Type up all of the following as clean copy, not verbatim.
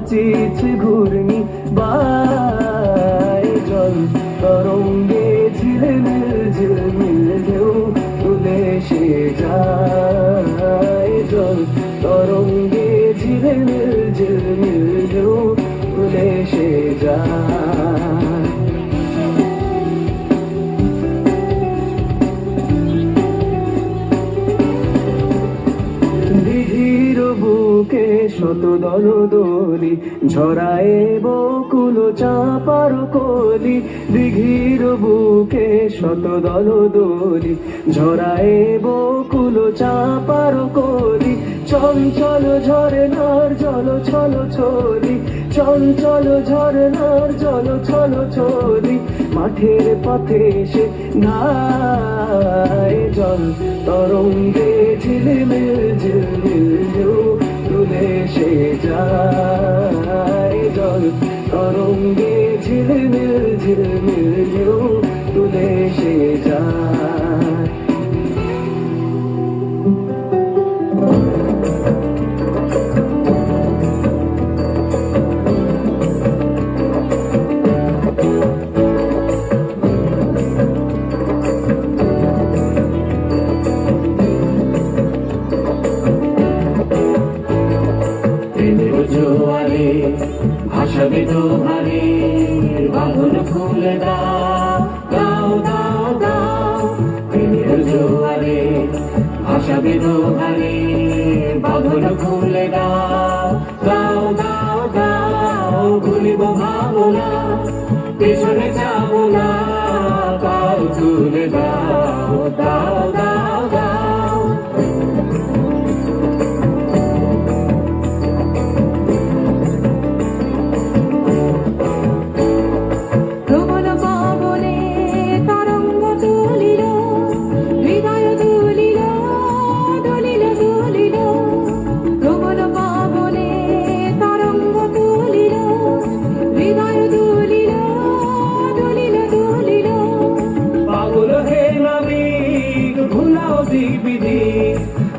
নাচিছে ঘূর্ণি বাই জল তরঙ্গে ঝিলমিল ঝিলমিল ঢেউ তুলে সে যায় জল তরঙ্গে ঝিলমিল ঝিলমিল ঢেউ তুলে সে যায়। দিঘির বুকে শত দল দলি ঝরায় বকুল চাপার কলি দিঘির বুকে শত দল দলি ঝরায় বকুল চাপার কলি চঞ্চল ঝরনার জল ছল ছলি চঞ্চল ঝরনার জল ছল ছলি মাঠের পথে সে ধায় জল তরঙ্গে ঝিলমিল ঝিলমিল ঢেউ তুলে সে যায় জল তরঙ্গে ঝিলমিল ঝিলমিল ঢেউ তুলে সে যায়। জোয়ারে ভাসাবে দোহারে বাঁধন খুলে দাও দাও দাও দাও প্রেমের জোয়ারে ভাসাবে দোহারে বাঁধন খুলে দাও দাও দাও দাও ভুলিব ভাবনা পেছনে যাবো না পাল তুলে দাও দাও দাও দাও।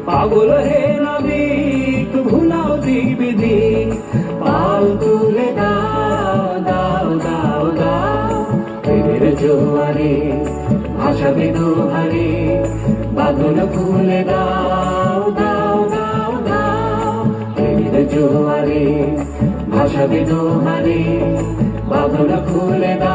পাগল হে নাবিক ভুলাও দিক বিধি পাল তুলে দাও দাও দাও দাও প্রেমের জোয়ারে ভাসাবে দোহারে বাঁধন খুলে দাও দাও দাও দাও প্রেমের জোয়ারে ভাসাবে দোহারে বাঁধন খুলে দাও।